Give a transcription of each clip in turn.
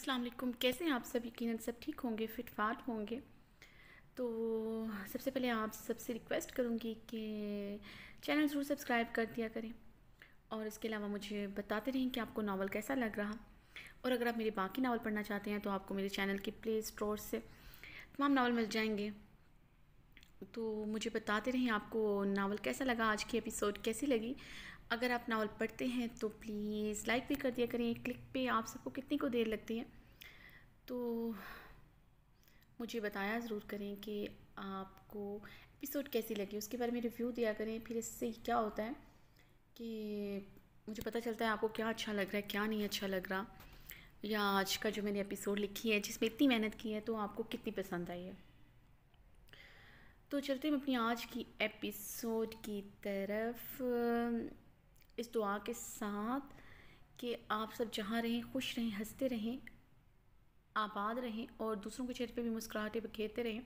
السلام علیکم، کیسے ہیں آپ سب؟ یقیناً سب ٹھیک ہوں گے، فٹ فاٹ ہوں گے۔ تو سب سے پہلے آپ سب سے ریکویسٹ کروں گی کہ چینل ضرور سبسکرائب کر دیا کریں، اور اس کے علاوہ مجھے بتاتے رہیں کہ آپ کو ناول کیسا لگ رہا۔ اور اگر آپ میرے باقی ناول پڑھنا چاہتے ہیں تو آپ کو میرے چینل کے پلے اسٹور سے تمام ناول مل جائیں گے۔ تو مجھے بتاتے رہیں آپ کو ناول کیسا لگا، آج کی ایپیسوڈ کیسی لگی۔ اگر آپ ناول پڑھتے ہیں تو پلیز لائک بھی کر دیا کریں، ایک کلک پہ آپ سب کو کتنی کو دیر لگتی ہے، تو مجھے بتایا ضرور کریں کہ آپ کو ایپیسوڈ کیسی لگی، اس کے بارے میں ریویو دیا کریں۔ پھر اس سے کیا ہوتا ہے کہ مجھے پتہ چلتا ہے آپ کو کیا اچھا لگ رہا ہے، کیا نہیں اچھا لگ رہا، یا آج کا جو میں نے ایپیسوڈ لکھی ہے جس میں اتنی محنت کی ہے تو آپ کو کتنی پسند آئی ہے۔ تو چلتے ہیں اپنی آج کی ایپیسوڈ کی طرف، اس دعا کے ساتھ کہ آپ سب جہاں رہیں خوش رہیں، ہنستے رہیں، آباد رہیں، اور دوسروں کے چہرے پہ بھی مسکراہٹیں بکھیرتے رہیں،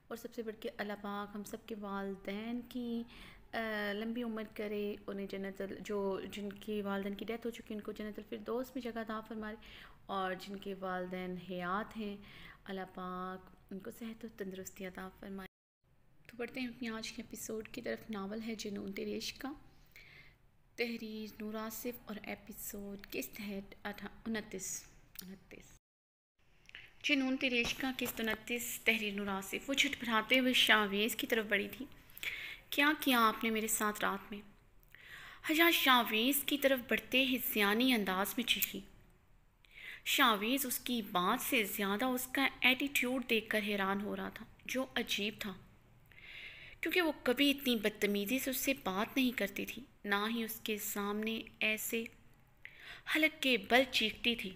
اور سب سے بڑھ کے اللہ پاک ہم سب کے والدین کی لمبی عمر کرے، انہیں جن کے والدین کی ڈیتھ ہو چکی ان کو جنت الفردوس میں جگہ عطا فرمائے، اور جن کے والدین حیات ہیں اللہ پاک ان کو صحت و تندرستی عطا فرمائے۔ تو پڑھتے ہیں اپنی آج کے ایپیسوڈ کی طرف۔ ناول ہے جنون تیرے عشق کا، تحریر نور آصف، اور ایپیسوڈ قسط ہے 29۔ جنون تیرے عشق کا قسط 29، تحریر نور آصف۔ وہ جھٹپٹاتے ہوئے شاویز کی طرف بڑھی تھی۔ کیا کیا آپ نے میرے ساتھ رات میں؟ حیا شاویز کی طرف بڑھتے ہی زیانی انداز میں چیخی۔ شاویز اس کی بات سے زیادہ اس کا ایٹیٹیوڈ دیکھ کر حیران ہو رہا تھا، جو عجیب تھا کیونکہ وہ کبھی اتنی بدتمیزی سے اس سے بات نہیں کرتی تھی، نہ ہی اس کے سامنے ایسے حلق کے بل چیختی تھی۔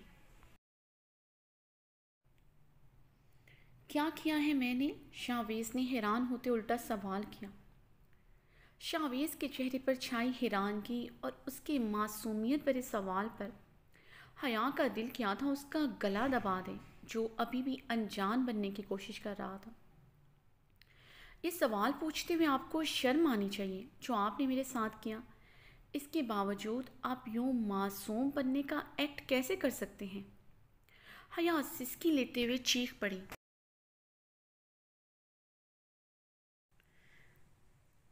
کیا کیا ہے میں نے؟ شاویز نے حیران ہوتے الٹا سوال کیا۔ شاویز کے چہرے پر چھائی حیرانگی اور اس کے معصومیت بھرے سوال پر حیا کا دل کیا تھا اس کا گلا دبا دے، جو ابھی بھی انجان بننے کی کوشش کر رہا تھا۔ یہ سوال پوچھتے ہوئے آپ کو شرم آنی چاہیے، جو آپ نے میرے ساتھ کیا۔ اس کے باوجود آپ یوں معصوم بننے کا ایکٹ کیسے کر سکتے ہیں؟ حیا سسکی لیتے ہوئے چیخ پڑی۔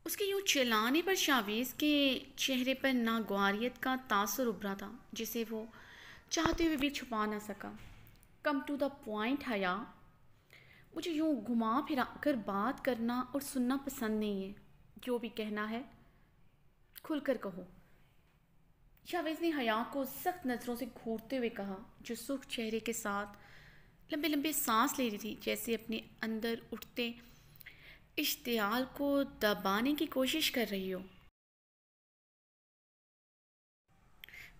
اس کے یوں چلانے پر شاویز کے چہرے پر ناگواریت کا تاثر ابھرا تھا، جسے وہ چاہتے ہوئے بھی چھپا نہ سکا۔ کم ٹو دا پوائنٹ حیا، مجھے یوں گھما پھرا کر بات کرنا اور سننا پسند نہیں ہے، جو بھی کہنا ہے کھل کر کہو۔ شاویز نے حیا کو سخت نظروں سے گھورتے ہوئے کہا، جو سرخ چہرے کے ساتھ لمبے لمبے سانس لے رہی تھی، جیسے اپنے اندر اٹھتے اشتعال کو دبانے کی کوشش کر رہی ہو۔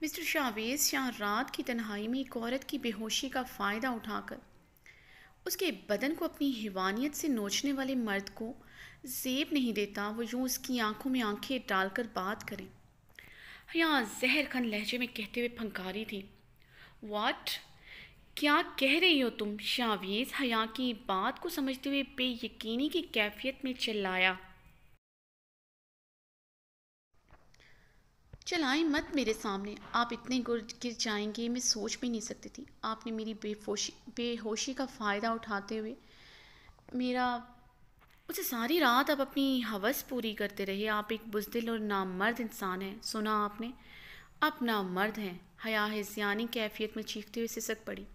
مسٹر شاویز، یہاں رات کی تنہائی میں ایک عورت کی بے ہوشی کا فائدہ اٹھا کر اس کے بدن کو اپنی حیوانیت سے نوچنے والے مرد کو زیب نہیں دیتا، وہ یوں اس کی آنکھوں میں آنکھیں ڈال کر بات کرے۔ حیا زہر کھن لہجے میں کہتے ہوئے پھنکاری تھی۔ واٹ؟ کیا کہہ رہی ہو تم؟ شاویز حیا کی بات کو سمجھتے ہوئے بے یقینی کی کیفیت میں چلایا۔ چلائیں مت میرے سامنے، آپ اتنے گر جائیں گے میں سوچ بھی نہیں سکتی تھی۔ آپ نے میری بے ہوشی کا فائدہ اٹھاتے ہوئے مجھے ساری رات آپ اپنی ہوس پوری کرتے رہے۔ آپ ایک بزدل اور نامرد انسان ہیں، سنا آپ نے؟ آپ نامرد ہیں۔ حیا ہذیانی کیفیت میں چیختے ہوئے سسک پڑی۔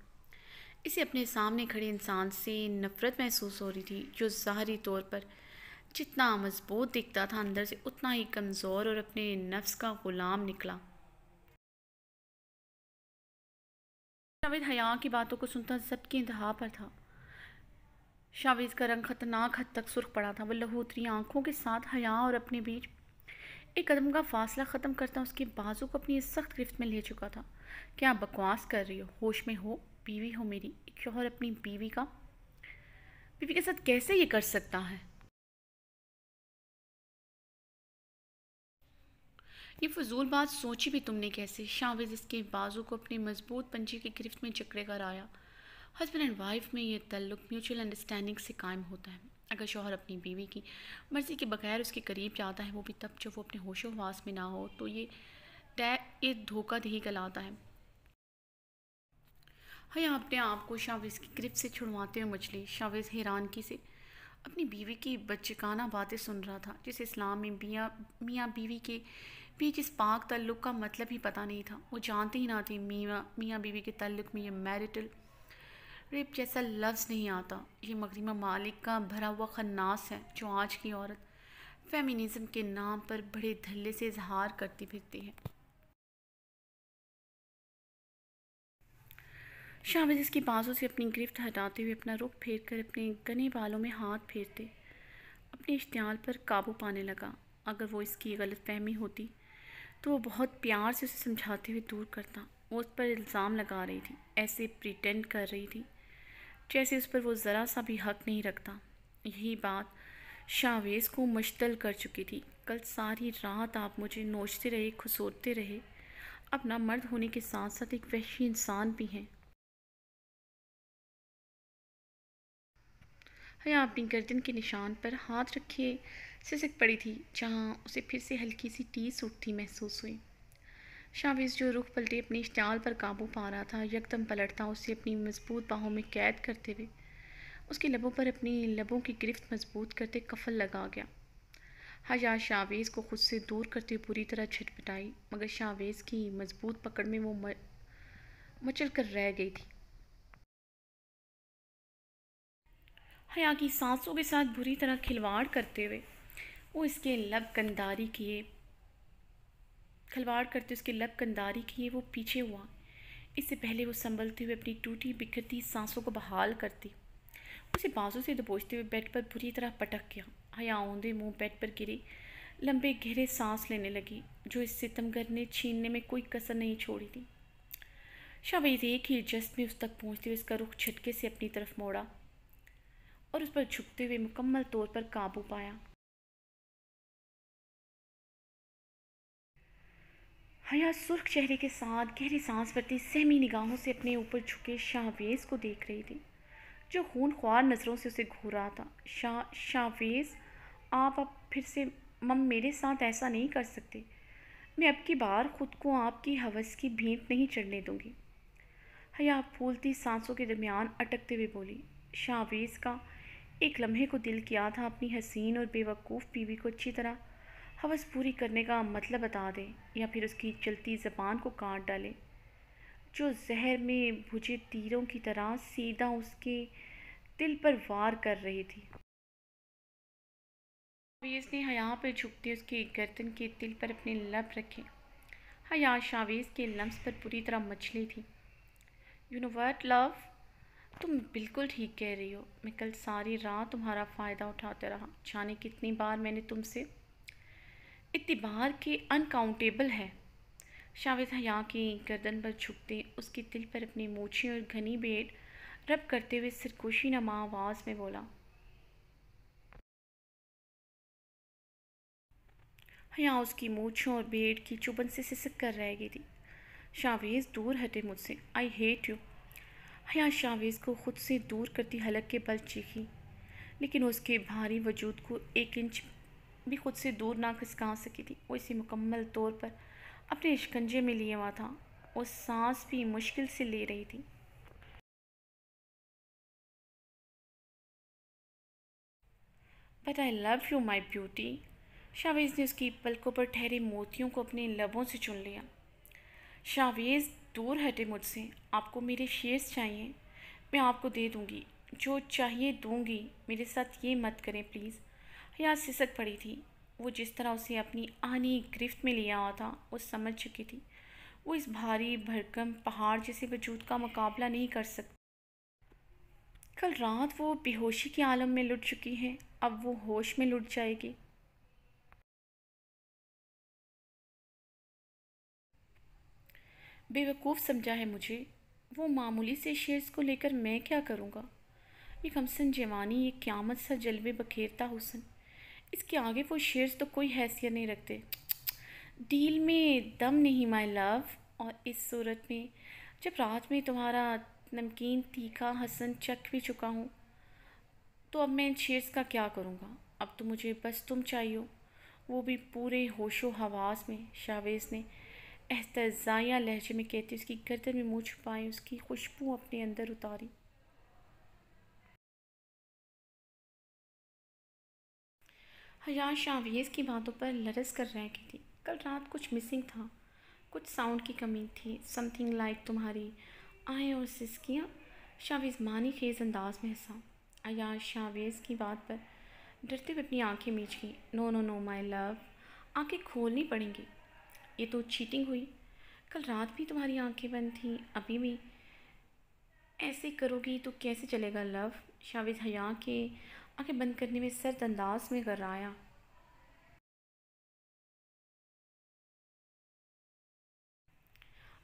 اسے اپنے سامنے کھڑے انسان سے نفرت محسوس ہو رہی تھی، جو ظاہری طور پر جتنا مضبوط دکھتا تھا اندر سے اتنا ہی کمزور اور اپنے نفس کا غلام نکلا۔ جاوید حیا کی باتوں کو سنتا ضبط کی انتہا پر تھا۔ شاویز کا رنگ خطرناک حد تک سرخ پڑا تھا۔ وہ لہوتری آنکھوں کے ساتھ حیا اور اپنے بیچ ایک قدم کا فاصلہ ختم کرتا اس کے بازو کو اپنی سخت گرفت میں لے چکا تھا۔ کیا بکواس کر رہی ہو؟ ہوش میں ہو؟ بیوی ہو میری، ایک شوہر اپنی بیوی کے ساتھ کیسے یہ کر سکتا ہے؟ یہ فضول بات سوچی بھی تم نے کیسے؟ شاویز اس کے بازو کو اپنے مضبوط پنجے کی گرفت میں جکڑے کر آیا۔ ہسبینڈ اینڈ وائف میں یہ تعلق میوچل انڈرسٹینڈنگ سے قائم ہوتا ہے۔ اگر شوہر اپنی بیوی کی مرضی کے بغیر اس کے قریب جاتا ہے، وہ بھی تب جب وہ اپنے ہوش و حواس میں نہ ہو، تو یہ دھوکہ دہی کہلاتا ہے۔ حیا اپنے آپ کو شاویز کی گرفت سے چھڑواتے ہوئے مچلی۔ شاویز حیرانگی سے اپنی بیوی کی بچگانہ باتیں سن رہا تھا، جس اسلام میں میاں بیوی کے بیچ اس پاک تعلق کا مطلب ہی پتہ نہیں تھا۔ وہ جانتے ہی نہ تھے میاں بیوی کے تعلق میں یہ میرٹل ریپ جیسا لفظ نہیں آتا۔ یہ مغربی ممالک کا بھرا ہوا خناس ہے جو آج کی عورت فیمینزم کے نام پر بڑے دھلے سے اظہار کرتی پھرتی ہے۔ شاویز اس کی بازوں سے اپنی گرفت ہٹاتے ہوئے اپنا رخ پھیر کر اپنے گنے بالوں میں ہاتھ پھیرتے اپنے اشتعال پر قابو پانے لگا۔ اگر وہ اس کی غلط فہمی ہوتی تو وہ بہت پیار سے اسے سمجھاتے ہوئے دور کرتا۔ وہ اس پر الزام لگا رہی تھی، ایسے پریٹینڈ کر رہی تھی جیسے اس پر وہ ذرا سا بھی حق نہیں رکھتا۔ یہی بات شاویز کو مشتعل کر چکی تھی۔ کل ساری رات آپ مجھے نوچتے رہے، کھسوٹتے رہے، اپنا مرد ہونے کے ساتھ ساتھ ایک وحشی انسان بھی ہیں۔ حیا اپنی گردن کے نشان پر ہاتھ رکھے سسک پڑی تھی، جہاں اسے پھر سے ہلکی سی ٹیس اٹھتی محسوس ہوئی۔ شاویز جو رخ پلٹے اپنے اشتعال پر قابو پا رہا تھا، یکدم پلٹتا اسے اپنی مضبوط باہوں میں قید کرتے ہوئے اس کے لبوں پر اپنی لبوں کی گرفت مضبوط کرتے قفل لگا گیا۔ حیا شاویز کو خود سے دور کرتے بری طرح چھٹپٹائی، مگر شاویز کی مضبوط پکڑ میں وہ مچل کر رہ گئی تھی۔ حیا کی سانسوں کے ساتھ بری طرح کھلواڑ کرتے ہوئے وہ اس کے لب کنداری کیے وہ پیچھے ہوا۔ اس سے پہلے وہ سنبھلتے ہوئے اپنی ٹوٹی بکھرتی سانسوں کو بحال کرتی اسے بازو سے دبوچتے ہوئے بیڈ پر بری طرح پٹک گیا۔ حیا اوندے منہ بیڈ پر گری لمبے گہرے سانس لینے لگی، جو اس ستمگر نے چھیننے میں کوئی کسر نہیں چھوڑی تھی۔ شاویز ایک ہی جست میں اس تک پہنچتے ہوئے اس کا رخ جھٹکے سے اپنی طرف موڑا اور اس پر جھکتے ہوئے مکمل طور پر قابو پایا۔ حیا سرخ چہرے کے ساتھ گہری سانس بھرتی سہمی نگاہوں سے اپنے اوپر جھکے شاویز کو دیکھ رہی تھی، جو خون خوار نظروں سے اسے گھور رہا تھا۔ شاویز، آپ اب پھر سے میرے ساتھ ایسا نہیں کر سکتے۔ میں اب کی بار خود کو آپ کی ہوس کی بھینٹ نہیں چڑھنے دوں گی۔ حیا پھولتی سانسوں کے درمیان اٹکتے ہوئے بولی۔ شاویز کا ایک لمحے کو دل کیا تھا اپنی حسین اور بے وقوف بیوی کو اچھی طرح ہوس پوری کرنے کا مطلب بتا دے، یا پھر اس کی چلتی زبان کو کاٹ ڈالے، جو زہر میں بھجے تیروں کی طرح سیدھا اس کے دل پر وار کر رہی تھی۔ شاویز نے حیا پر جھکتے اس کی گردن کے دل پر اپنے لب رکھے۔ حیا شاویز کے لمس پر پوری طرح مچلی تھی۔ یو نو واٹ لو، تم بالکل ٹھیک کہہ رہی ہو۔ میں کل ساری رات تمہارا فائدہ اٹھاتا رہا، جانے کتنی بار میں نے تم سے اتنی بار کہ انکاؤنٹیبل ہے۔ شاویز حیا کی گردن پر جھکتے اس کے دل پر اپنی مونچھیں اور گھنی بیٹ رب کرتے ہوئے سرگوشی نما آواز میں بولا۔ حیا اس کی مونچھوں اور بیٹ کی چبھن سے سسک کر رہ گئی تھی۔ شاویز، دور ہٹے مجھ سے، آئی ہیٹ یو۔ حیا شاویز کو خود سے دور کرتی حلق کے بل چیخی، لیکن اس کے بھاری وجود کو ایک انچ بھی خود سے دور نہ کھسکا سکی تھی۔ وہ اسے مکمل طور پر اپنے شکنجے میں لیے ہوا تھا، وہ سانس بھی مشکل سے لے رہی تھی۔ But I love you my beauty. Shavez نے اس کی پلکوں پر ٹھہرے موتیوں کو اپنے لبوں سے چن لیا۔ شاویز، دور ہٹے مجھ سے، آپ کو میرے شیئرز چاہیے، میں آپ کو دے دوں گی، جو چاہیے دوں گی، میرے ساتھ یہ مت کریں پلیز۔ حیا سسک پڑی تھی۔ وہ جس طرح اسے اپنی آہنی گرفت میں لیا ہوا تھا، وہ سمجھ چکی تھی وہ اس بھاری بھرکم پہاڑ جیسے وجود کا مقابلہ نہیں کر سکتی۔ کل رات وہ بے ہوشی کے عالم میں لٹ چکی ہے، اب وہ ہوش میں لٹ جائے گی۔ بے وقوف سمجھا ہے مجھے، وہ معمولی سے شیئرز کو لے کر میں کیا کروں گا؟ یہ کمسن جوانی، یہ قیامت سا جلوے بکھیرتا حسن، اس کے آگے وہ شیئرز تو کوئی حیثیت نہیں رکھتے۔ ڈیل میں دم نہیں مائی لو، اور اس صورت میں جب رات میں تمہارا نمکین تیکھا حسن چکھ بھی چکا ہوں تو اب میں ان شیئرز کا کیا کروں گا؟ اب تو مجھے بس تم چاہیے ہو، وہ بھی پورے ہوش و حواس میں۔ شاویز نے احتجاجیہ لہجے میں کہتی اس کی گردن میں منہ چھپائے، اس کی خوشبو اپنے اندر اتاری۔ حیا شاویز کی باتوں پر لرز کر رہ گئی تھی۔ کل رات کچھ مسنگ تھا، کچھ ساؤنڈ کی کمی تھی، سم تھنگ لائک تمہاری آہیں اور سسکیاں۔ شاویز معنی خیز انداز میں ہنسا۔ حیا شاویز کی بات پر ڈرتے ہوئے اپنی آنکھیں میچ گئی۔ نو نو نو مائی لو، آنکھیں کھولنی پڑیں گی، یہ تو چیٹنگ ہوئی۔ کل رات بھی تمہاری آنکھیں بند تھیں، ابھی بھی ایسے کرو گی تو کیسے چلے گا لو؟ شاویز حیا کے آنکھیں بند کرنے میں سرد انداز میں گرایا۔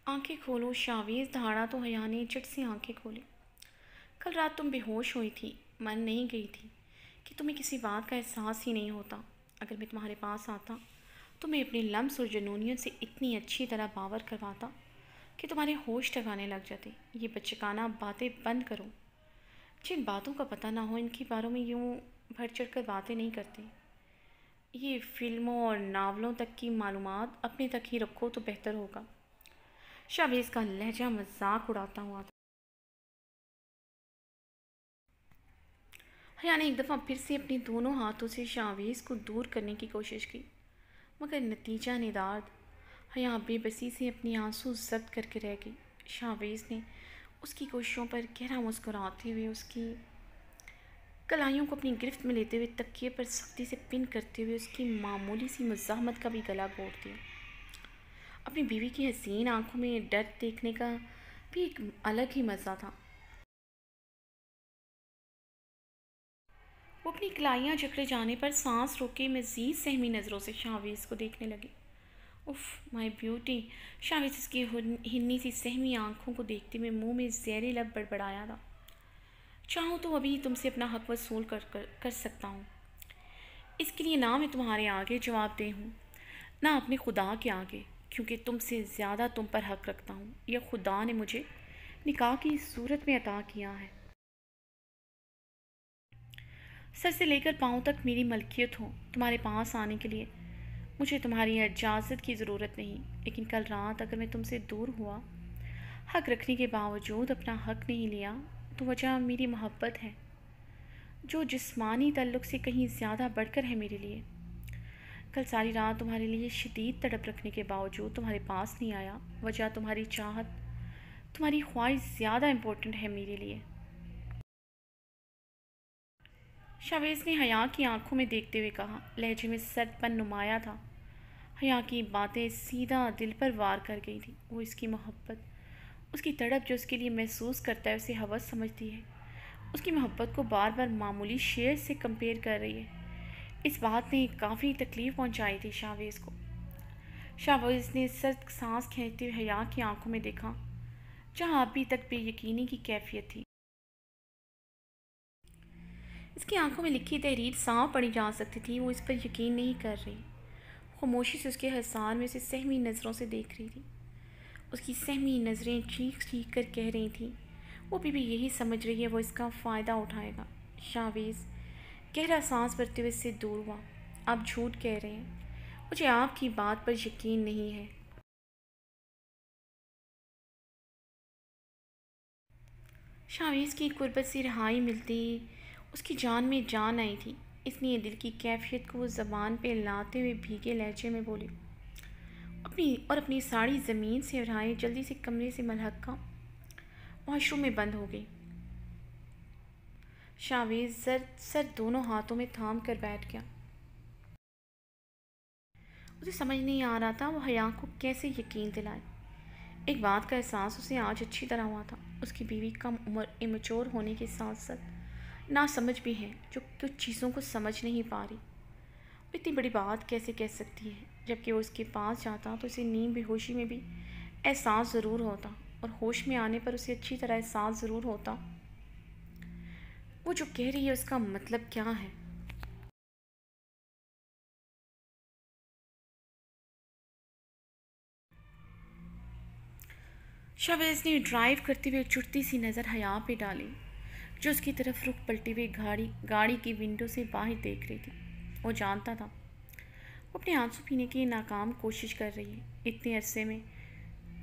آنکھیں کھولو شاویز دہاڑا تو حیا نے جھٹ سے آنکھیں کھولی۔ کل رات تم بے ہوش ہوئی تھی، من نہیں گئی تھی کہ تمہیں کسی بات کا احساس ہی نہیں ہوتا۔ اگر میں تمہارے پاس آتا تو میں اپنے لمس اور جنونیت سے اتنی اچھی طرح باور کرواتا کہ تمہارے ہوش ٹھکانے لگ جاتے۔ یہ بچکانہ باتیں بند کرو، جن باتوں کا پتہ نہ ہو ان کے باروں میں یوں بڑھ چڑھ کر باتیں نہیں کرتے۔ یہ فلموں اور ناولوں تک کی معلومات اپنے تک ہی رکھو تو بہتر ہوگا۔ شاویز کا لہجہ مذاق اڑاتا ہوا تھا۔ حیا نے ایک دفعہ پھر سے اپنے دونوں ہاتھوں سے شاویز کو دور کرنے کی کوشش کی، مگر نتیجہ ندارد۔ حیا بے بسی سے اپنی آنسو ضبط کر کے رہ گئی۔ شاویز نے اس کی کوششوں پر گہرا مسکراتے ہوئے اس کی کلائیوں کو اپنی گرفت میں لیتے ہوئے تکیے پر سختی سے پن کرتے ہوئے اس کی معمولی سی مزاحمت کا بھی گلا گھونٹ دیا۔ اپنی بیوی کی حسین آنکھوں میں ڈر دیکھنے کا بھی ایک الگ ہی مزہ تھا۔ وہ اپنی کلائیاں جکڑے جانے پر سانس روکے مزید سہمی نظروں سے شاویز کو دیکھنے لگی۔ If my beauty! شاویز اس کی ہنی سی سہمی آنکھوں کو دیکھتے ہوئے منہ میں زہری لب بڑبڑایا تھا۔ چاہوں تو ابھی تم سے اپنا حق وصول کر سکتا ہوں۔ اس کے لیے نہ میں تمہارے آگے جواب دہ ہوں، نہ اپنے خدا کے آگے، کیونکہ تم سے زیادہ تم پر حق رکھتا ہوں۔ یہ خدا نے مجھے نکاح کی صورت میں عطا کیا ہے۔ سر سے لے کر پاؤں تک میری ملکیت ہو۔ تمہارے پاس آنے کے لیے مجھے تمہاری اجازت کی ضرورت نہیں، لیکن کل رات اگر میں تم سے دور ہوا، حق رکھنے کے باوجود اپنا حق نہیں لیا، تو وجہ میری محبت ہے، جو جسمانی تعلق سے کہیں زیادہ بڑھ کر ہے میرے لیے۔ کل ساری رات تمہارے لیے شدید تڑپ رکھنے کے باوجود تمہارے پاس نہیں آیا، وجہ تمہاری چاہت، تمہاری خواہش زیادہ امپورٹنٹ ہے میرے لیے۔ شاویز نے حیا کی آنکھوں میں دیکھتے ہوئے کہا، لہجے میں سرد پن نمایاں تھا۔ حیا کی باتیں سیدھا دل پر وار کر گئی تھی۔ وہ اس کی محبت، اس کی تڑپ جو اس کے لیے محسوس کرتا ہے اسے ہوس سمجھتی ہے، اس کی محبت کو بار بار معمولی شعر سے کمپیئر کر رہی ہے۔ اس بات نے کافی تکلیف پہنچائی تھی شاویز کو۔ شاویز نے سرد سانس کھینچتے ہوئے حیا کی آنکھوں میں دیکھا، جہاں ابھی تک بے یقینی کی کیفیت تھی۔ اس کی آنکھوں میں لکھی تحریر صاف پڑھی جا سکتی تھی، وہ اس پر یقین نہیں کر رہی، خاموشی سے اس کے حصار میں اسے سہمی نظروں سے دیکھ رہی تھی۔ اس کی سہمی نظریں چیخ چیخ کر کہہ رہی تھیں، وہ بھی یہی سمجھ رہی ہے، وہ اس کا فائدہ اٹھائے گا۔ شاویز گہرا سانس بھرتے ہوئے اس سے دور ہوا۔ آپ جھوٹ کہہ رہے ہیں، مجھے آپ کی بات پر یقین نہیں ہے۔ شاویز کی قربت سے رہائی ملتی اس کی جان میں جان آئی تھی، اس لیے دل کی کیفیت کو وہ زبان پہ لاتے ہوئے بھیگے لہجے میں بولی، اپنی ساڑی زمین سے اٹھائے جلدی سے کمرے سے ملحقہ واش روم میں بند ہو گئی۔ شاویز سر دونوں ہاتھوں میں تھام کر بیٹھ گیا۔ اسے سمجھ نہیں آ رہا تھا وہ حیا کو کیسے یقین دلائے۔ ایک بات کا احساس اسے آج اچھی طرح ہوا تھا، اس کی بیوی کم عمر امیچور ہونے کے ساتھ ساتھ ناسمجھ بھی ہے، جو کچھ چیزوں کو سمجھ نہیں پا رہی۔ وہ اتنی بڑی بات کیسے کہہ سکتی ہے؟ جبکہ وہ اس کے پاس جاتا تو اسے نیم بے ہوشی میں بھی احساس ضرور ہوتا، اور ہوش میں آنے پر اسے اچھی طرح احساس ضرور ہوتا وہ جو کہہ رہی ہے اس کا مطلب کیا ہے۔ شاویز نے ڈرائیو کرتے ہوئے چڑھتی سی نظر حیا پہ ڈالی، جو اس کی طرف رخ پلٹے ہوئے گاڑی کی ونڈو سے باہر دیکھ رہی تھی۔ وہ جانتا تھا وہ اپنے آنسو پینے کی ناکام کوشش کر رہی ہے، اتنے عرصے میں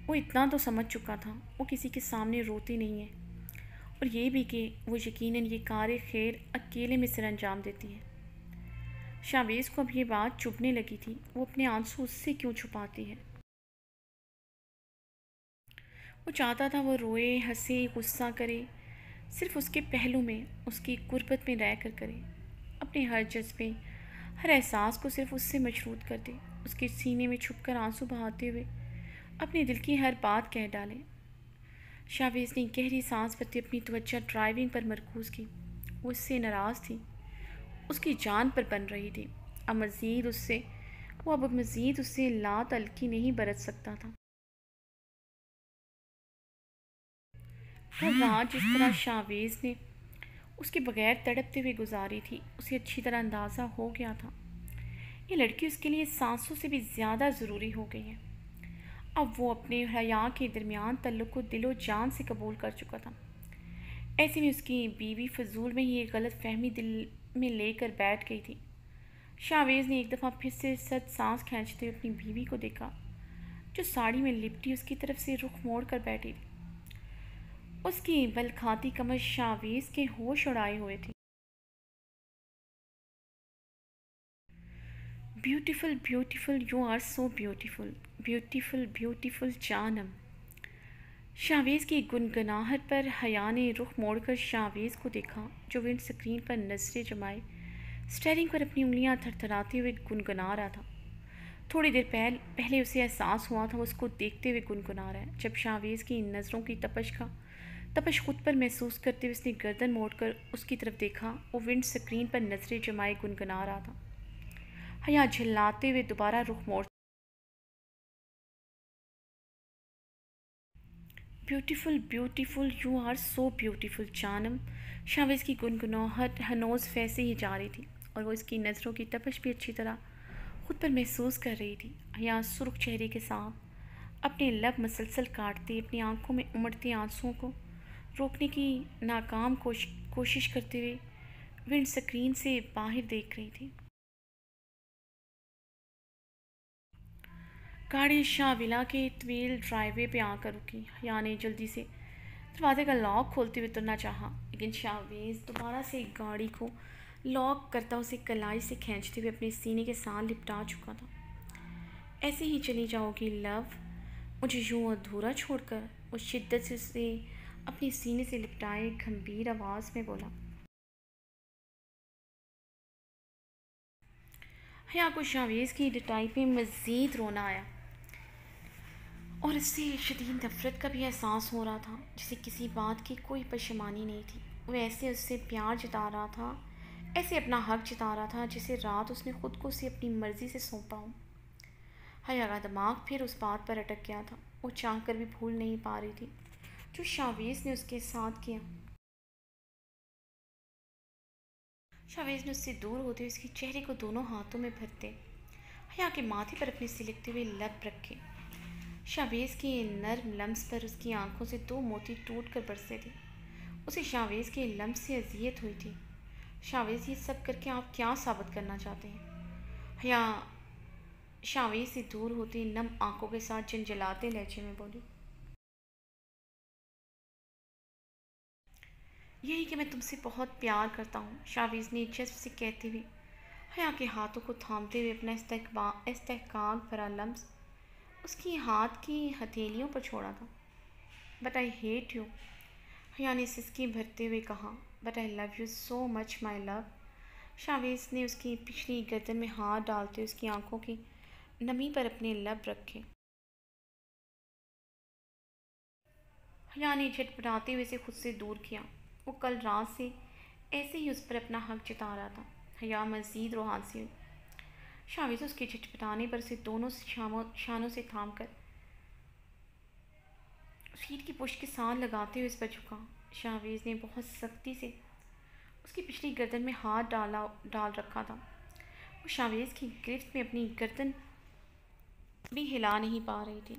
وہ اتنا تو سمجھ چکا تھا، وہ کسی کے سامنے روتی نہیں ہے، اور یہ بھی کہ وہ یقیناً یہ کار خیر اکیلے میں سر انجام دیتی ہے۔ شاویز کو اب یہ بات چبھنے لگی تھی، وہ اپنے آنسو اس سے کیوں چھپاتی ہے؟ وہ چاہتا تھا وہ روئے، ہنسے، غصہ کرے، صرف اس کے پہلو میں، اس کی قربت میں رہ کر کرے، اپنے ہر جذبے، ہر احساس کو صرف اس سے مشروط کر دے، اس کے سینے میں چھپ کر آنسو بہاتے ہوئے اپنے دل کی ہر بات کہہ ڈالے۔ شاویز نے گہری سانس بھرتے اپنی توجہ ڈرائیونگ پر مرکوز کی۔ وہ اس سے ناراض تھی، اس کی جان پر بن رہی تھی، اب مزید اس سے لا تعلقی نہیں برت سکتا تھا۔ کل رات جس طرح شاویز نے اس کے بغیر تڑپتے ہوئے گزاری تھی، اسے اچھی طرح اندازہ ہو گیا تھا۔ یہ لڑکی اس کے لیے سانسوں سے بھی زیادہ ضروری ہو گئی ہے۔ اب وہ اپنے حیا کے درمیان تعلق کو دل و جان سے قبول کر چکا تھا۔ ایسے میں اس کی بیوی فضول میں یہ غلط فہمی دل میں لے کر بیٹھ گئی تھی۔ شاویز نے ایک دفعہ پھر سے سخت سانس کھینچتے ہوئے اپنی بیوی کو دیکھا، جو ساڑی میں لپٹی اس کی طرف سے رخ موڑ کر بیٹھی تھی۔ اس کی بل کھاتی کمر شاویز کے ہوش اڑائے ہوئے تھی۔ Beautiful beautiful you are so beautiful, beautiful beautiful جانم۔ شاویز کی گنگناہٹ پر حیا نے رخ موڑ کر شاویز کو دیکھا، جو ونڈ سکرین پر نظریں جمائے اسٹیئرنگ پر اپنی انگلیاں تھرتھراتے ہوئے گنگنا رہا تھا۔ تھوڑی دیر پہلے اسے احساس ہوا تھا وہ اس کو دیکھتے ہوئے گنگنا رہا ہے۔ جب شاویز کی نظروں کی تپش خود پر محسوس کرتے ہوئے اس نے گردن موڑ کر اس کی طرف دیکھا، وہ ونڈ سکرین پر نظریں جمائے گنگنا رہا تھا۔ حیا جھلاتے ہوئے دوبارہ رخ موڑ beautiful beautiful you are so beautiful جانم۔ شاویز کی گنگناہٹ ہنوز ویسے ہی جاری تھی، اور وہ اس کی نظروں کی تپش بھی اچھی طرح خود پر محسوس کر رہی تھی۔ حیا سرخ چہرے کے ساتھ اپنے لب مسلسل کاٹتے، اپنی آنکھوں میں امڑتے آنسوؤں کو روکنے کی ناکام کوشش کرتے ہوئے ونڈ سکرین سے باہر دیکھ رہی تھی۔ گاڑی شاہ ولا کے طویل ڈرائیو وے پہ آ کر رکی۔ حیا نے جلدی سے دروازے کا لاک کھولتے ہوئے اترنا چاہا، لیکن شاویز دوبارہ سے گاڑی کو لاک کرتا اسے کلائی سے کھینچتے ہوئے اپنے سینے کے ساتھ لپٹا چکا تھا۔ ایسے ہی چلی جاؤ گی لو، مجھے یوں ادھورا چھوڑ کر؟ وہ شدت سے اسے اپنے سینے سے لپٹائے گھمبیر آواز میں بولا۔ حیا کو شاویز کی ڈٹائی پہ مزید رونا آیا، اور اس سے شدید نفرت کا بھی احساس ہو رہا تھا، جسے کسی بات کی کوئی پشیمانی نہیں تھی۔ وہ ایسے اس سے پیار جتا رہا تھا، ایسے اپنا حق جتا رہا تھا، جسے رات اس نے خود کو اسے اپنی مرضی سے سونپا ہو۔ حیا کا دماغ پھر اس بات پر اٹک گیا تھا، وہ چاہ کر بھی بھول نہیں پا رہی تھی جو شاویز نے اس کے ساتھ کیا۔ شاویز نے اس سے دور ہوتے ہوئے اس کے چہرے کو دونوں ہاتھوں میں بھرتے حیا کے ماتھے پر اپنے سلکتے ہوئے لب رکھے۔ شاویز کے نرم لمس پر اس کی آنکھوں سے دو موتی ٹوٹ کر برسے تھے۔ اسے شاویز کے لمس سے اذیت ہوئی تھی۔ شاویز، یہ سب کر کے آپ کیا ثابت کرنا چاہتے ہیں؟ حیا شاویز سے دور ہوتے نم آنکھوں کے ساتھ جنجلاتے لہجے میں بولی۔ یہی کہ میں تم سے بہت پیار کرتا ہوں، شاویز نے جذب سے کہتے ہوئے حیا کے ہاتھوں کو تھامتے ہوئے اپنا استحقاق بھرا لمس اس کی ہاتھ کی ہتھیلیوں پر چھوڑا تھا۔ بٹ آئی ہیٹ یو، حیا نے سسکی بھرتے ہوئے کہا۔ But I love you so مچ مائی لو۔ شاویز نے اس کی پچھلی گردن میں ہاتھ ڈالتے اس کی آنکھوں کی نمی پر اپنے لب رکھے۔ حیا نے جھٹپٹاتے ہوئے اسے خود سے دور کیا۔ وہ کل رات سے ایسے ہی اس پر اپنا حق جتا رہا تھا۔ حیا مزید روحان سی ہوئی۔ شاویز اس کے جھٹپٹانے پر اسے دونوں شانوں سے تھام کر سیٹ کی پشت کے ساتھ لگاتے ہوئے اس پر جھکا۔ شاویز نے بہت سختی سے اس کی پچھلی گردن میں ہاتھ ڈال رکھا تھا۔ وہ شاویز کی گرفت میں اپنی گردن بھی ہلا نہیں پا رہی تھی۔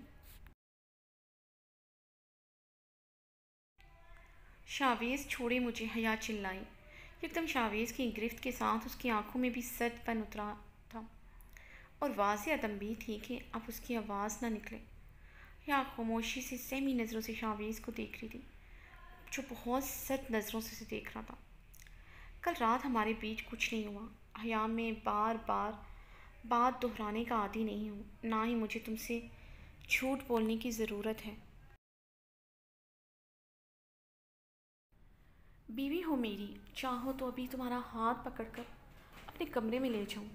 شاویز چھوڑے مجھے، حیا چلائی۔ یکدم شاویز کی گرفت کے ساتھ اس کی آنکھوں میں بھی سرد پن اترا تھا۔ اور واضح تنبیہ تھی کہ اب اس کی آواز نہ نکلے۔ حیا خاموشی سے سہمی نظروں سے شاویز کو دیکھ رہی تھی، جو بہت سخت نظروں سے دیکھ رہا تھا۔ کل رات ہمارے بیچ کچھ نہیں ہوا۔ حیا میں بار بار بات دہرانے کا عادی نہیں ہوں، نہ ہی مجھے تم سے جھوٹ بولنے کی ضرورت ہے۔ بیوی ہو میری، چاہو تو ابھی تمہارا ہاتھ پکڑ کر اپنے کمرے میں لے جاؤں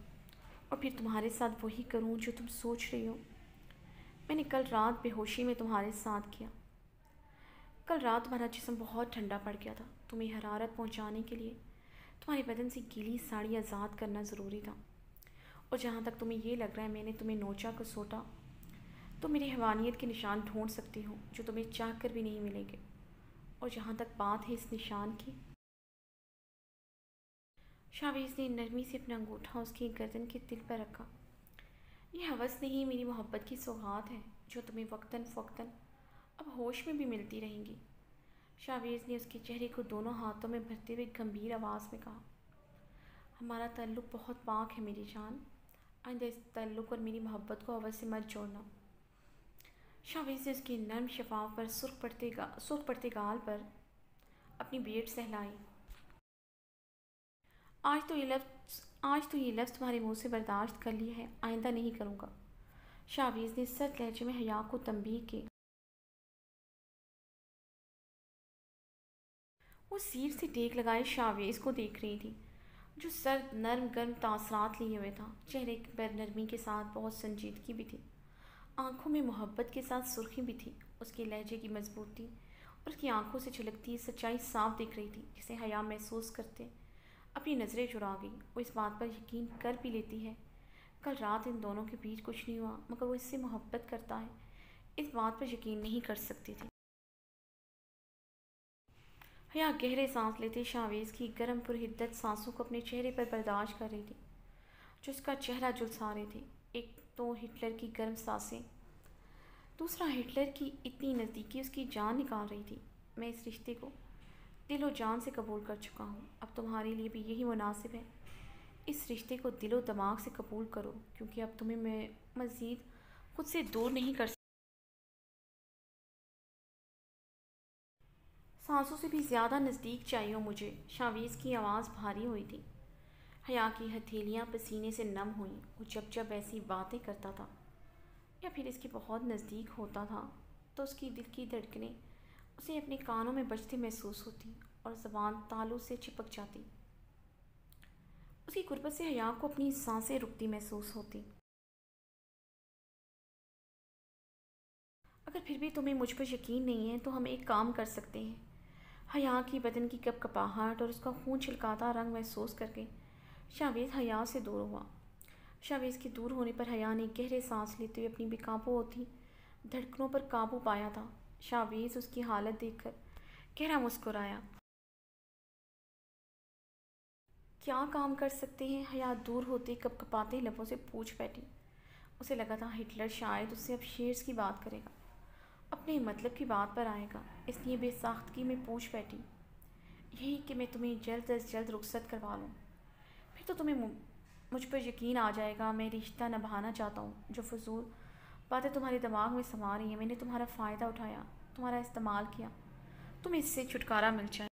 اور پھر تمہارے ساتھ وہی کروں جو تم سوچ رہی ہو۔ میں نے کل رات بے ہوشی میں تمہارے ساتھ کیا۔ کل رات تمہارا جسم بہت ٹھنڈا پڑ گیا تھا۔ تمہیں حرارت پہنچانے کے لیے تمہارے بدن سے گیلی ساڑی آزاد کرنا ضروری تھا، اور جہاں تک تمہیں یہ لگ رہا ہے میں نے تمہیں نوچا کسوٹا، تو میری حیوانیت کے نشان ڈھونڈ سکتی ہو جو تمہیں چاہ کر بھی نہیں ملیں گے۔ اور جہاں تک بات ہے اس نشان کی، شاویز نے نرمی سے اپنا انگوٹھا اس کی گردن کے تل پر رکھا، یہ ہوس نہیں، میری محبت کی سوغات ہے جو تمہیں وقتاً فوقتاً اب ہوش میں بھی ملتی رہیں گی۔ شاویز نے اس کے چہرے کو دونوں ہاتھوں میں بھرتے ہوئے گمبھیر آواز میں کہا، ہمارا تعلق بہت پاک ہے میری جان، آئندہ اس تعلق اور میری محبت کو ہوس سے مت جوڑنا۔ شاویز نے اس کے نرم شفاف پر سرخ پڑتے گال پر اپنی بیٹ سہلائی۔ آج تو یہ لفظ تمہارے منہ سے برداشت کر لیا ہے، آئندہ نہیں کروں گا۔ شاویز نے سرد لہجے میں حیا کو تنبیہ کی۔ وہ سیر سے ٹیک لگائے شاویز کو دیکھ رہی تھی، جو سرد نرم گرم تاثرات لیے ہوئے تھا۔ چہرے پر نرمی کے ساتھ بہت سنجیدگی بھی تھی، آنکھوں میں محبت کے ساتھ سرخی بھی تھی۔ اس کے لہجے کی مضبوطی اور اس کی آنکھوں سے چھلکتی سچائی صاف دکھ رہی تھی، جسے حیا محسوس کرتے اپنی نظریں چرا گئی۔ وہ اس بات پر یقین کر بھی لیتی ہے کل رات ان دونوں کے بیچ کچھ نہیں ہوا، مگر وہ اس سے محبت کرتا ہے، اس بات پر یقین نہیں کر سکتی تھی۔ حیا گہرے سانس لیتے شاویز کی گرم پرحدت سانسوں کو اپنے چہرے پر برداشت کر رہی تھی، جو اس کا چہرہ جھلسا رہے تھے۔ ایک تو ہٹلر کی گرم سانسیں، دوسرا ہٹلر کی اتنی نزدیکی اس کی جان نکال رہی تھی۔ میں اس رشتے کو دل و جان سے قبول کر چکا ہوں، اب تمہارے لیے بھی یہی مناسب ہے، اس رشتے کو دل و دماغ سے قبول کرو، کیونکہ اب تمہیں میں مزید خود سے دور نہیں کر سکتا۔ سانسوں سے بھی زیادہ نزدیک چاہیے مجھے۔ شاویز کی آواز بھاری ہوئی تھی۔ حیا کی ہتھیلیاں پسینے سے نم ہوئیں۔ وہ جب ایسی باتیں کرتا تھا یا پھر اس کے بہت نزدیک ہوتا تھا تو اس کی دل کی دھڑکنیں اسے اپنے کانوں میں بجتے محسوس ہوتی اور زبان تالوں سے چپک جاتی۔ اس کی قربت سے حیا کو اپنی سانسیں رکتی محسوس ہوتی۔ اگر پھر بھی تمہیں مجھ پر یقین نہیں ہے تو ہم ایک کام کر سکتے ہیں۔ حیا کی بدن کی کپ کپاہٹ اور اس کا خون چھلکاتا رنگ محسوس کر کے شاویز حیا سے دور ہوا۔ شاویز کے دور ہونے پر حیا نے گہرے سانس لیتے ہوئے اپنی بے قابو ہوتی دھڑکنوں پر قابو پایا تھا۔ شاویز اس کی حالت دیکھ کر گہرا مسکرایا۔ کیا کام کر سکتے ہیں؟ حیا دور ہوتے کپ کپاتے لبوں سے پوچھ بیٹھی۔ اسے لگا تھا ہٹلر شاید اس سے اب شیئرز کی بات کرے گا، اپنے مطلب کی بات پر آئے گا، اس لیے بے ساختگی میں پوچھ بیٹھی، یہی کہ میں تمہیں جلد از جلد رخصت کروا لوں، پھر تو تمہیں مجھ پر یقین آ جائے گا۔ میں رشتہ نبھانا چاہتا ہوں، جو فضول باتیں تمہارے دماغ میں سما رہی ہیں، میں نے تمہارا فائدہ اٹھایا، تمہارا استعمال کیا، تمہیں اس سے چھٹکارا مل جائے۔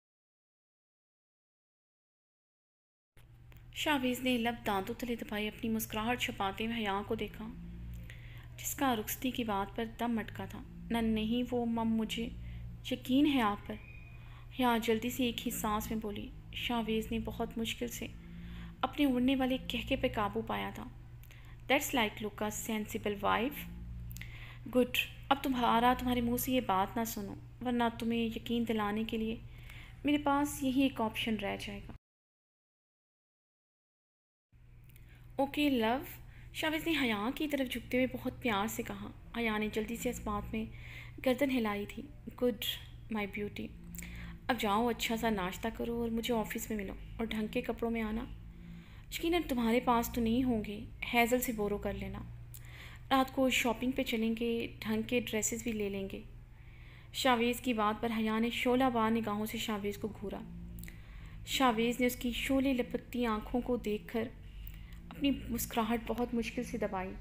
شاویز نے لب دانتوں تلے دبائے اپنی مسکراہٹ چھپاتے ہوئے حیا کو دیکھا، جس کا رخصتی کی بات پر دم اٹکا تھا۔ نہیں وہ مجھے یقین ہے آپ پر۔ حیا جلدی سے ایک ہی سانس میں بولی۔ شاویز نے بہت مشکل سے اپنے اڑنے والے کہکے پہ قابو پایا تھا۔ That's like look a sensible wife. Good, اب تمہارے منہ سے یہ بات نہ سنو، ورنہ تمہیں یقین دلانے کے لیے میرے پاس یہی ایک آپشن رہ جائے گا۔ اوکے لو، شاویز نے حیا کی طرف جھکتے ہوئے بہت پیار سے کہا۔ حیا نے جلدی سے اس بات میں گردن ہلائی تھی۔ گڈ مائی بیوٹی، اب جاؤ، اچھا سا ناشتہ کرو اور مجھے آفس میں ملو، اور ڈھنگ کے کپڑوں میں آنا۔ یقیناً تمہارے پاس تو نہیں ہوں گے، ہیزل سے بورو کر لینا، رات کو شاپنگ پہ چلیں گے، ڈھنگ کے ڈریسز بھی لے لیں گے۔ شاویز کی بات پر حیا نے شعلہ بار نگاہوں سے شاویز کو گھورا۔ شاویز نے اس کی شعلے لپکتی آنکھوں کو دیکھ کر اپنی مسکراہٹ بہت مشکل سے دبائی۔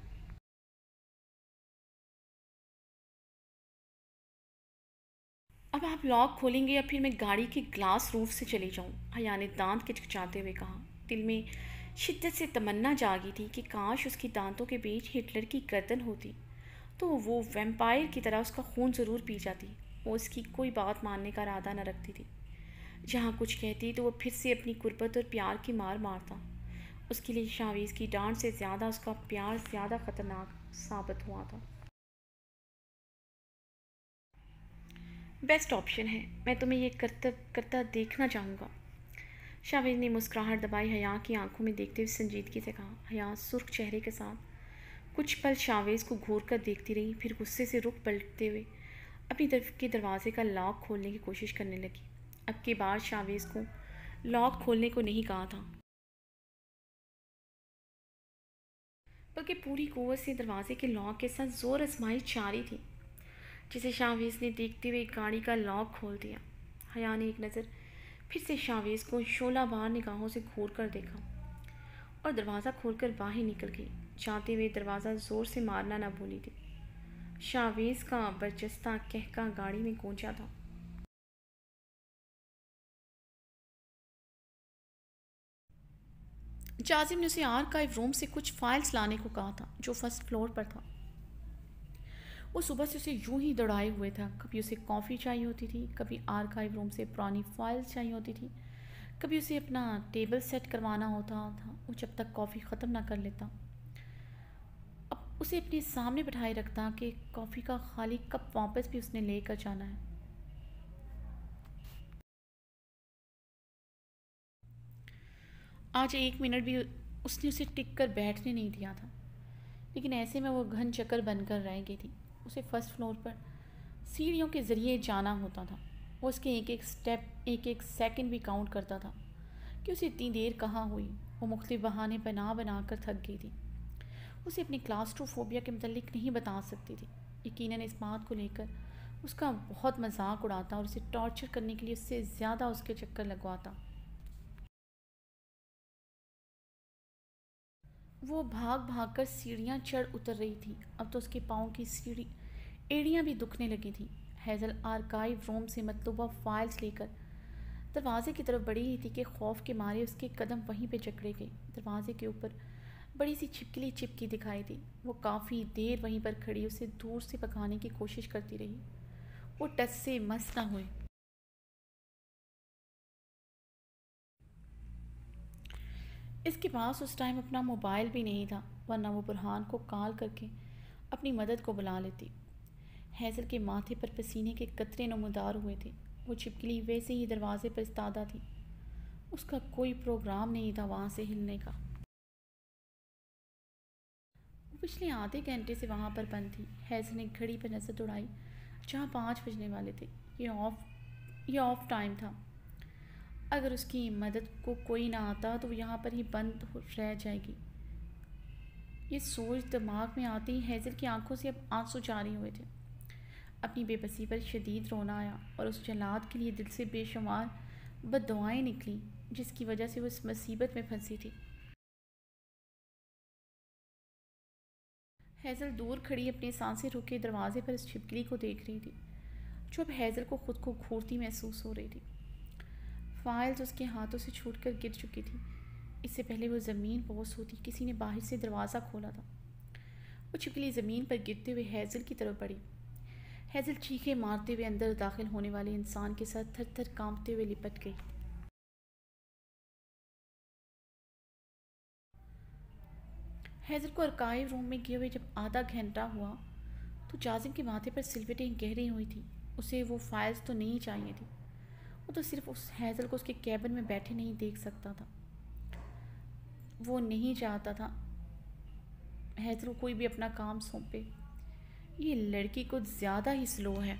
اب آپ لاک کھولیں گے یا پھر میں گاڑی کے گلاس روف سے چلی جاؤں؟ حیا نے دانت کچکچاتے ہوئے کہا۔ دل میں شدت سے تمنا جاگی تھی کہ کاش اس کی دانتوں کے بیچ ہٹلر کی گردن ہوتی تو وہ ویمپائر کی طرح اس کا خون ضرور پی جاتی۔ وہ اس کی کوئی بات ماننے کا ارادہ نہ رکھتی تھی۔ جہاں کچھ کہتی تو وہ پھر سے اپنی قربت اور پیار کی مار مارتا۔ اس کے لیے شاویز کی ڈانٹ سے زیادہ اس کا پیار زیادہ خطرناک ثابت ہوا تھا۔ بیسٹ آپشن ہے، میں تمہیں یہ کرتا دیکھنا چاہوں گا۔ شاویز نے مسکراہٹ دبائی حیا کی آنکھوں میں دیکھتے ہوئے سنجیدگی سے کہا۔ حیا سرخ چہرے کے ساتھ کچھ پل شاویز کو گھور کر دیکھتی رہی، پھر غصے سے رخ پلٹتے ہوئے اپنی طرف کے دروازے کا لاک کھولنے کی کوشش کرنے لگی۔ اب کی بار شاویز کو لاک کھولنے کو نہیں کہا تھا، بلکہ پوری قوت سے دروازے کے لاک کے ساتھ زور آزمائی جاری تھی، جسے شاویز نے دیکھتے ہوئے گاڑی کا لاک کھول دیا۔ حیا نے ایک نظر پھر سے شاویز کو شعلہ بار نگاہوں سے گھور کر دیکھا اور دروازہ کھول کر باہر نکل گئی، جاتے ہوئے دروازہ زور سے مارنا نہ بھولی تھی۔ شاویز کا برجستہ قہقہ گاڑی میں گونجا تھا۔ جازم نے اسے آرکائیو روم سے کچھ فائلز لانے کو کہا تھا جو فرسٹ فلور پر تھا۔ وہ صبح سے اسے یوں ہی دوڑائے ہوئے تھا، کبھی اسے کافی چاہیے ہوتی تھی، کبھی آرکائیو روم سے پرانی فائلز چاہیے ہوتی تھی، کبھی اسے اپنا ٹیبل سیٹ کروانا ہوتا تھا۔ وہ جب تک کافی ختم نہ کر لیتا اب اسے اپنے سامنے بٹھائے رکھتا کہ کافی کا خالی کپ واپس بھی اس نے لے کر جانا ہے۔ آج ایک منٹ بھی اس نے اسے ٹک کر بیٹھنے نہیں دیا تھا، لیکن ایسے میں وہ گھن چکر بن کر رہ گئی تھی۔ اسے فرسٹ فلور پر سیڑھیوں کے ذریعے جانا ہوتا تھا۔ وہ اس کے ایک ایک سٹیپ، ایک ایک سیکنڈ بھی کاؤنٹ کرتا تھا کہ اسے اتنی دیر کہاں ہوئی۔ وہ مختلف بہانے بنا کر تھک گئی تھی۔ اسے اپنی کلاسٹروفوبیا کے متعلق نہیں بتا سکتی تھی۔ یقیناً اس بات کو لے کر اس کا بہت مذاق اڑاتا اور اسے ٹارچر کرنے کے لیے اس سے زیادہ اس کے چکر لگواتا۔ وہ بھاگ بھاگ کر سیڑھیاں چڑھ اتر رہی تھی۔ اب تو اس کے پاؤں کی ایڑیاں بھی دکھنے لگی تھیں۔ ہیزل آرکائیو روم سے مطلوبہ فائلز لے کر دروازے کی طرف بڑھی ہی تھی کہ خوف کے مارے اس کے قدم وہیں پہ جکڑے گئے۔ دروازے کے اوپر بڑی سی چھپکلی چپکی دکھائی دی۔ وہ کافی دیر وہیں پر کھڑی اسے دور سے بھگانے کی کوشش کرتی رہی۔ وہ ٹچ سے مس نہ ہوئی۔ اس کے پاس اس ٹائم اپنا موبائل بھی نہیں تھا، ورنہ وہ برہان کو کال کر کے اپنی مدد کو بلا لیتی۔ ہیزل کے ماتھے پر پسینے کے قطرے نمودار ہوئے تھے۔ وہ چھپکلی ویسے ہی دروازے پر استادہ تھی۔ اس کا کوئی پروگرام نہیں تھا وہاں سے ہلنے کا۔ وہ پچھلے آدھے گھنٹے سے وہاں پر بند تھی۔ ہیزل نے گھڑی پر نظر دوڑائی جہاں 5 بجنے والے تھے۔ یہ آف ٹائم تھا۔ اگر اس کی مدد کو کوئی نہ آتا تو وہ یہاں پر ہی بند رہ جائے گی۔ یہ سوچ دماغ میں آتے ہی ہیزل کی آنکھوں سے اب آنسو جاری ہوئے تھے۔ اپنی بے بسی پر شدید رونا آیا اور اس جلاد کے لیے دل سے بے شمار بد دعائیں نکلیں جس کی وجہ سے وہ اس مصیبت میں پھنسی تھی۔ ہیزل دور کھڑی اپنی سانسیں روکے دروازے پر اس چھپکلی کو دیکھ رہی تھی جو اب ہیزل کو خود کو گھورتی محسوس ہو رہی تھی۔ فائلز اس کے ہاتھوں سے چھوٹ کر گر چکی تھی۔ اس سے پہلے وہ زمین بوس ہوتی کسی نے باہر سے دروازہ کھولا تھا۔ وہ چھپکلی زمین پر گرتے ہوئے ہیزل کی طرف بڑھی۔ ہیزل چیخیں مارتے ہوئے اندر داخل ہونے والے انسان کے ساتھ تھر تھر کانپتے ہوئے لپٹ گئی۔ ہیزل کو آرکائیو روم میں گئے ہوئے جب آدھا گھنٹہ ہوا تو جازم کے ماتھے پر سلوٹیں گہری ہوئی تھیں۔ اسے وہ فائلز تو نہیں چاہیے تھی۔ وہ تو صرف اس ہیزل کو اس کے کیبن میں بیٹھے نہیں دیکھ سکتا تھا۔ وہ نہیں چاہتا تھا ہیزل کو کوئی بھی اپنا کام سونپے۔ یہ لڑکی کچھ زیادہ ہی سلو ہے۔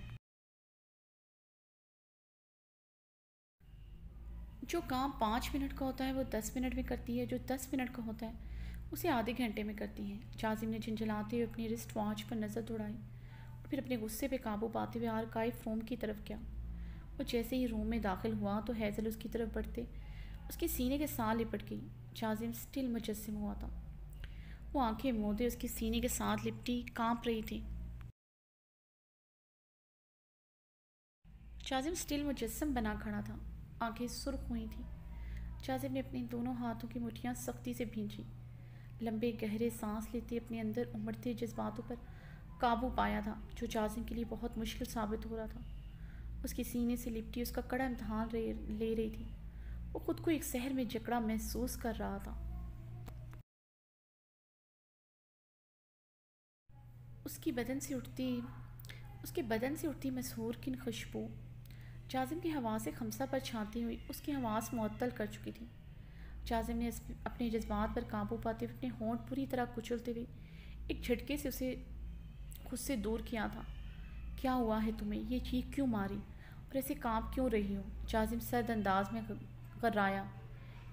جو کام 5 منٹ کا ہوتا ہے وہ 10 منٹ میں کرتی ہے، جو 10 منٹ کا ہوتا ہے اسے آدھے گھنٹے میں کرتی ہے۔ جازم نے جھنجھلاتے ہوئے اپنی رسٹ واچ پر نظر دوڑائی اور پھر اپنے غصے پہ قابو پاتے ہوئے آرکائیو روم کی طرف گیا۔ وہ جیسے ہی روم میں داخل ہوا تو ہیزل اس کی طرف بڑھتے اس کے سینے کے ساتھ لپٹ گئی۔ جازم سٹل مجسم ہوا تھا۔ وہ آنکھیں مودے اس کے سینے کے ساتھ لپٹی کانپ رہی تھی۔ جازم اسٹل مجسم بنا کھڑا تھا، آنکھیں سرخ ہوئی تھیں۔ جازم نے اپنے دونوں ہاتھوں کی مٹھیاں سختی سے بھینچی، لمبے گہرے سانس لیتے اپنے اندر امڑتے جذباتوں پر قابو پایا تھا جو جازم کے لیے بہت مشکل ثابت ہو رہا تھا۔ اس کے سینے سے لپٹی اس کا کڑا امتحان لے رہی تھی۔ وہ خود کو ایک سحر میں جکڑا محسوس کر رہا تھا۔ اس کے بدن سے اٹھتی مسحور کن خوشبو جازم کی حواس خمسہ پر چھانتی ہوئی اس کی حواس معطل کر چکی تھی۔ جازم نے اپنے جذبات پر قابو پاتے ہوئے اپنے ہونٹ پوری طرح کچلتے ہوئے ایک جھٹکے سے اسے خود سے دور کیا تھا۔ کیا ہوا ہے تمہیں؟ یہ چیخ کیوں ماری اور ایسے کانپ کیوں رہی ہو؟ جازم سرد انداز میں غرایا۔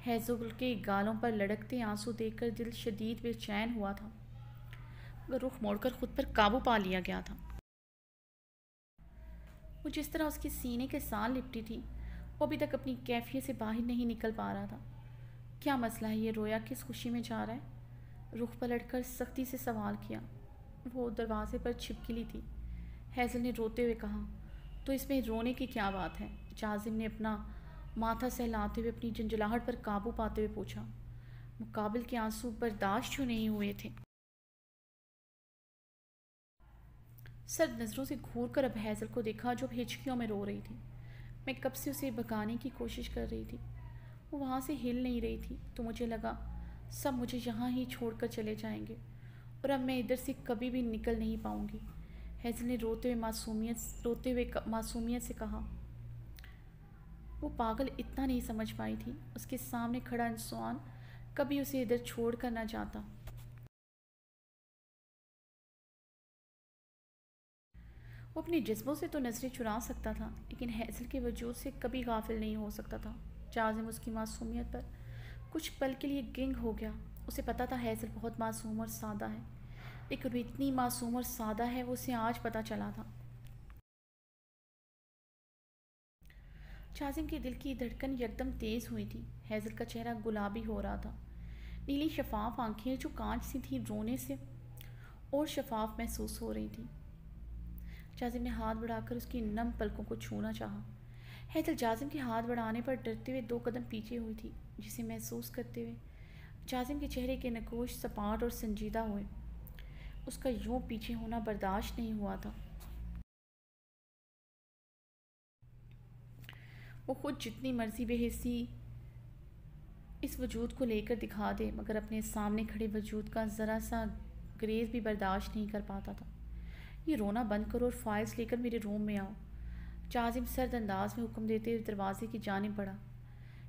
ہیزل کے گالوں پر لڑکتے آنسو دیکھ کر دل شدید بے چین ہوا تھا، مگر رخ موڑ کر خود پر قابو پا لیا گیا تھا۔ وہ جس طرح اس کے سینے کے ساتھ لپٹی تھی وہ ابھی تک اپنی کیفیت سے باہر نہیں نکل پا رہا تھا۔ کیا مسئلہ ہے؟ یہ رویا کس خوشی میں جا رہا ہے؟ رخ پلٹ کر سختی سے سوال کیا۔ وہ دروازے پر چھپکلی تھی۔ ہیزل نے روتے ہوئے کہا، تو اس میں رونے کی کیا بات ہے؟ جازم نے اپنا ماتھا سہلاتے ہوئے اپنی جھنجھلاہٹ پر قابو پاتے ہوئے پوچھا۔ مقابل کے آنسو برداشت کیوں نہیں ہوئے تھے؟ سرد نظروں سے گھور کر اب ہیزل کو دیکھا جو ہچکیوں میں رو رہی تھی۔ میں کب سے اسے بھگانے کی کوشش کر رہی تھی، وہ وہاں سے ہل نہیں رہی تھی، تو مجھے لگا سب مجھے یہاں ہی چھوڑ کر چلے جائیں گے اور اب میں ادھر سے کبھی بھی نکل نہیں پاؤں گی۔ ہیزل نے روتے ہوئے معصومیت سے کہا۔ وہ پاگل اتنا نہیں سمجھ پائی تھی، اس کے سامنے کھڑا انسان کبھی اسے ادھر چھوڑ کر نہ جاتا۔ وہ اپنے جذبوں سے تو نظریں چرا سکتا تھا لیکن ہیزل کے وجود سے کبھی غافل نہیں ہو سکتا تھا۔ جازم اس کی معصومیت پر کچھ پل کے لیے گنگ ہو گیا۔ اسے پتا تھا ہیزل بہت معصوم اور سادہ ہے، لیکن وہ اتنی معصوم اور سادہ ہے وہ اسے آج پتا چلا تھا۔ جازم کے دل کی دھڑکن یکدم تیز ہوئی تھی۔ ہیزل کا چہرہ گلابی ہو رہا تھا، نیلی شفاف آنکھیں جو کانچ سی تھیں رونے سے اور شفاف محسوس ہو رہی تھیں۔ جازم نے ہاتھ بڑھا کر اس کی نم پلکوں کو چھونا چاہا۔ ہیزل جازم کے ہاتھ بڑھانے پر ڈرتے ہوئے 2 قدم پیچھے ہوئی تھی، جسے محسوس کرتے ہوئے جازم کے چہرے کے نقوش سپاٹ اور سنجیدہ ہوئے۔ اس کا یوں پیچھے ہونا برداشت نہیں ہوا تھا۔ وہ خود جتنی مرضی بے حسی اس وجود کو لے کر دکھا دے مگر اپنے سامنے کھڑے وجود کا ذرا سا گریز بھی برداشت نہیں کر پاتا تھا۔ یہ رونا بند کرو اور فائلز لے کر میرے روم میں آؤ، جازم سرد انداز میں حکم دیتے ہوئے دروازے کی جانب بڑھا۔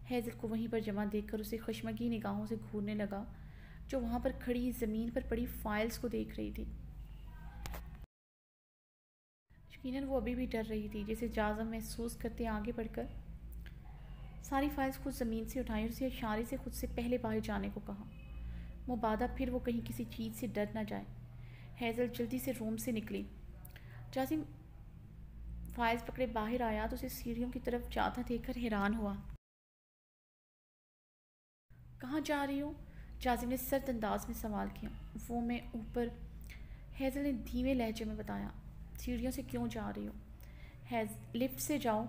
ہیزل کو وہیں پر جمع دیکھ کر اسے خشمگی نگاہوں سے گھورنے لگا جو وہاں پر کھڑی زمین پر پڑی فائلز کو دیکھ رہی تھی۔ یقیناً وہ ابھی بھی ڈر رہی تھی، جسے جازم محسوس کرتے آگے بڑھ کر ساری فائلز خود زمین سے اٹھائیں اور اسے اشارے سے خود سے پہلے باہر جانے کو کہا، مبادا پھر وہ کہیں کسی چیز سے ڈر نہ جائے۔ ہیزل جلدی سے روم سے نکلی۔ جازم فائلز پکڑے باہر آیا تو اسے سیڑھیوں کی طرف جاتا دیکھ کر حیران ہوا۔ کہاں جا رہی ہو؟ جازم نے سرد انداز میں سوال کیا۔ وہ میں اوپر، ہیزل نے دھیمے لہجے میں بتایا۔ سیڑھیوں سے کیوں جا رہی ہو؟ لفٹ سے جاؤ۔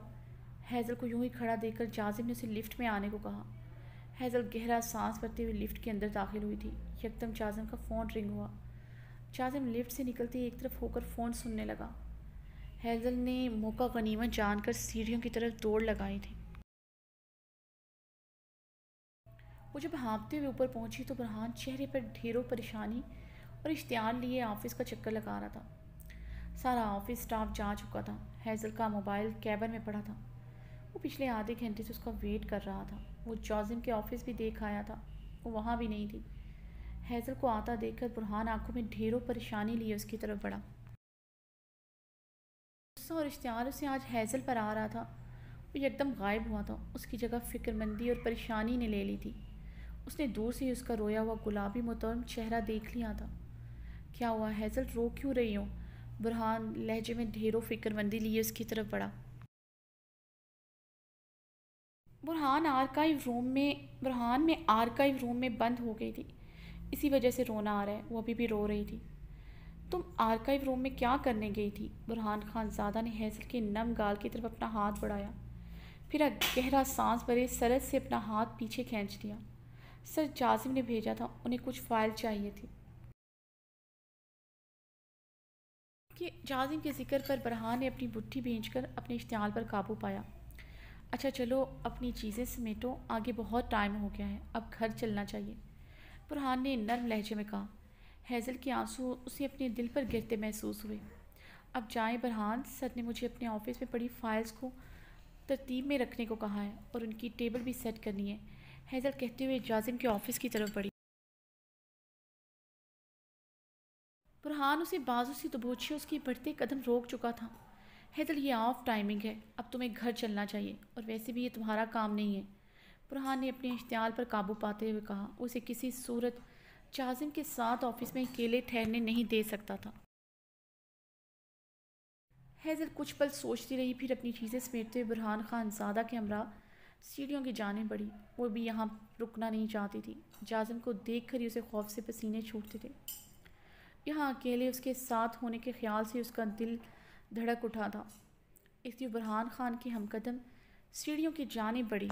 ہیزل کو یوں ہی کھڑا دیکھ کر جازم نے اسے لفٹ میں آنے کو کہا۔ ہیزل گہرا سانس بھرتے ہوئے لفٹ کے اندر داخل ہوئی تھی۔ یکدم جازم کا فون رنگ ہوا۔ جازم لفٹ سے نکلتے ایک طرف ہو کر فون سننے لگا۔ ہیزل نے موقع غنیمت جان کر سیڑھیوں کی طرف دوڑ لگائی تھی۔ وہ جب ہانپتے ہوئے اوپر پہنچی تو برہان چہرے پر ڈھیروں پریشانی اور اشتعال لیے آفس کا چکر لگا رہا تھا۔ سارا آفس سٹاف جا چکا تھا۔ ہیزل کا موبائل کیبن میں پڑا تھا۔ وہ پچھلے آدھے گھنٹے سے اس کا ویٹ کر رہا تھا۔ وہ جازم کے آفس بھی دیکھ آیا تھا، وہ وہاں بھی نہیں تھی۔ ہیزل کو آتا دیکھ کر برہان آنکھوں میں ڈھیروں پریشانی لیے اس کی طرف بڑھا۔ غصہ اور اشتعال اسے آج ہیزل پر آ رہا تھا، وہ یکدم غائب ہوا تھا۔ اس کی جگہ فکر مندی اور پریشانی نے لے لی تھی۔ اس نے دور سے ہی اس کا رویا ہوا گلابی محترم چہرہ دیکھ لیا تھا۔ کیا ہوا ہیزل، رو کیوں رہی ہو؟ برہان لہجے میں ڈھیروں فکر مندی لیے اس کی طرف بڑھا۔ برہان میں آرکائیو روم میں بند ہو گئی تھی۔ اسی وجہ سے رونا آ رہا ہے۔ وہ ابھی بھی رو رہی تھی۔ تم آرکائیو روم میں کیا کرنے گئی تھی؟ برہان خان زادہ نے ہیزل کے نم گال کی طرف اپنا ہاتھ بڑھایا، پھر ایک گہرا سانس بھرے سرد سے اپنا ہاتھ پیچھے کھینچ لیا۔ سر جازم نے بھیجا تھا، انہیں کچھ فائل چاہیے تھی۔ کہ جازم کے ذکر پر برہان نے اپنی بٹھی بھینچ کر اپنے اشتعال پر قابو پایا۔ اچھا چلو اپنی چیزیں سمیٹو، آگے بہت ٹائم ہو گیا ہے، اب گھر چلنا چاہیے، برہان نے نرم لہجے میں کہا۔ ہیزل کے آنسو اسے اپنے دل پر گرتے محسوس ہوئے۔ اب جائیں برہان، سر نے مجھے اپنے آفس میں پڑی فائلز کو ترتیب میں رکھنے کو کہا ہے اور ان کی ٹیبل بھی سیٹ کرنی ہے، ہیزل کہتے ہوئے جازم کے آفس کی طرف بڑھی۔ برہان اسے بازو سے دبوچے اس کے بڑھتے قدم روک چکا تھا۔ ہیزل یہ آف ٹائمنگ ہے، اب تمہیں گھر چلنا چاہیے، اور ویسے بھی یہ تمہارا کام نہیں ہے، برہان نے اپنے اشتعال پر قابو پاتے ہوئے کہا۔ اسے کسی صورت جازم کے ساتھ آفس میں اکیلے ٹھہرنے نہیں دے سکتا تھا۔ ہیزل کچھ پل سوچتی رہی، پھر اپنی چیزیں سمیٹتے ہوئے برہان خان زادہ کے ہمراہ سیڑھیوں کی جانب بڑھی۔ وہ بھی یہاں رکنا نہیں چاہتی تھی۔ جازم کو دیکھ کر ہی اسے خوف سے پسینے چھوٹتے تھے۔ یہاں اکیلے اس کے ساتھ ہونے کے خیال سے اس کا دل دھڑک اٹھا تھا۔ اس لیے برہان خان کی ہم قدم سیڑھیوں کی جانب بڑھی۔